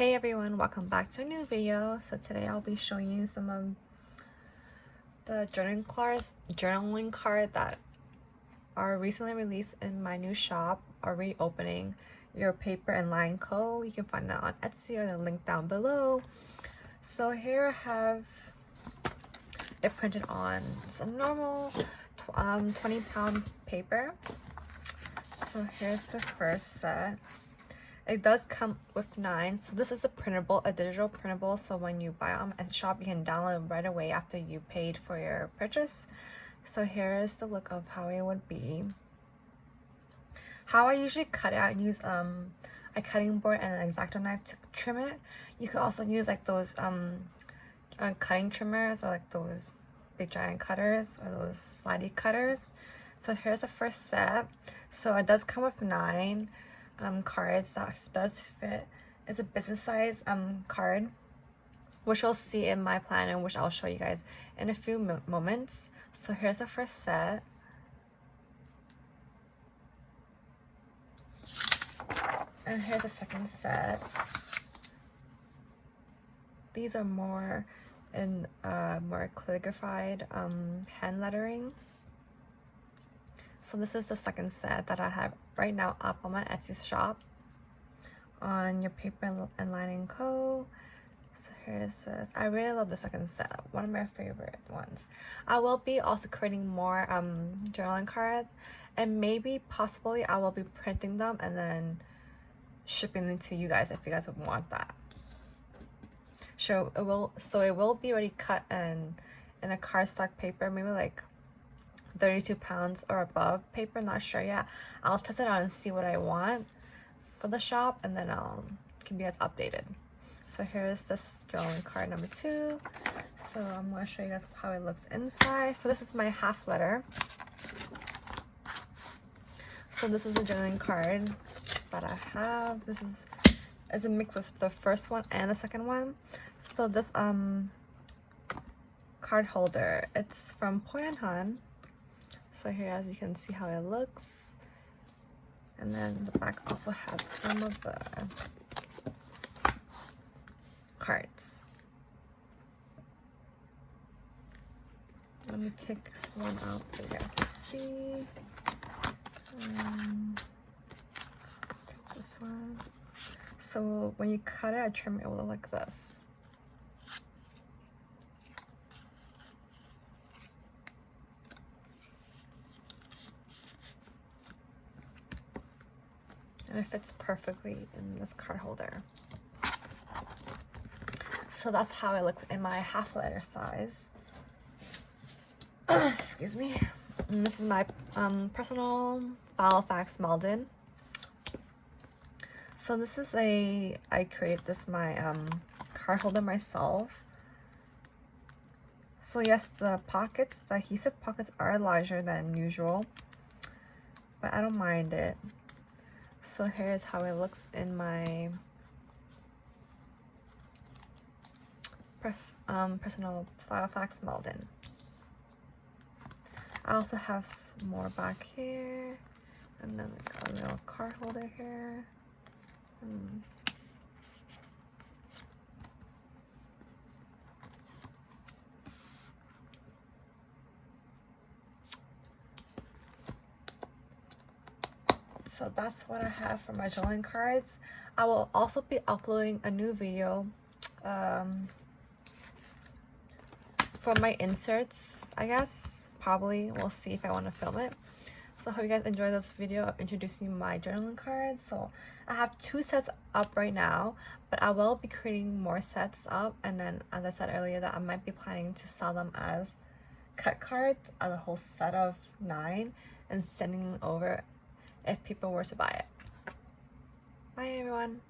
Hey everyone, welcome back to a new video. So today I'll be showing you some of the journaling cards that are recently released in my new shop or reopening Your Paper and Line Co. You can find that on Etsy or the link down below. So here I have it printed on some normal 20-pound paper. So here's the first set. It does come with 9, so this is a digital printable, so when you buy it on Etsy shop you can download it right away after you paid for your purchase. So here is the look of how it would be. How I usually cut it, I use a cutting board and an X-Acto knife to trim it. You could also use like those cutting trimmers, or like those big giant cutters, or those slidey cutters. So here's the first set. So it does come with 9 cards that does fit. It's a business size card, which you'll see in my planner, which I'll show you guys in a few moments. So here's the first set. And here's the second set. These are more in more calligraphied hand lettering. So this is the second set that I have right now up on my Etsy shop on Your Paper and Line Co. So here's this. I really love the second set, one of my favorite ones. I will be also creating more journaling cards, and maybe possibly I will be printing them and then shipping them to you guys if you guys would want that. Sure, it will be already cut in a cardstock paper, maybe like 32 pounds or above paper, not sure yet. I'll test it out and see what I want for the shop, and then I'll keep you guys updated. So here's this journaling card number 2. So I'm going to show you guys how it looks inside. So this is my half letter. So this is the journaling card that I have. This is a mix with the first one and the second one. So this card holder, it's from Han. So here, as you can see how it looks, and then the back also has some of the cards. Let me take this one out for you guys to see. Take this one. So when you cut it, I trim it, will look like this. And it fits perfectly in this card holder. So that's how it looks in my half letter size. Excuse me. And this is my personal Filofax molded. So this is I created this my card holder myself. So yes, the adhesive pockets are larger than usual, but I don't mind it. So here's how it looks in my personal Filofax molded. I also have more back here, and then like a little card holder here. So that's what I have for my journaling cards. I will also be uploading a new video for my inserts, I guess. Probably. We'll see if I want to film it. So I hope you guys enjoy this video of introducing my journaling cards. So I have 2 sets up right now, but I will be creating more sets up, and then as I said earlier, that I might be planning to sell them as cut cards, as a whole set of 9, and sending them over if people were to buy it. Bye everyone.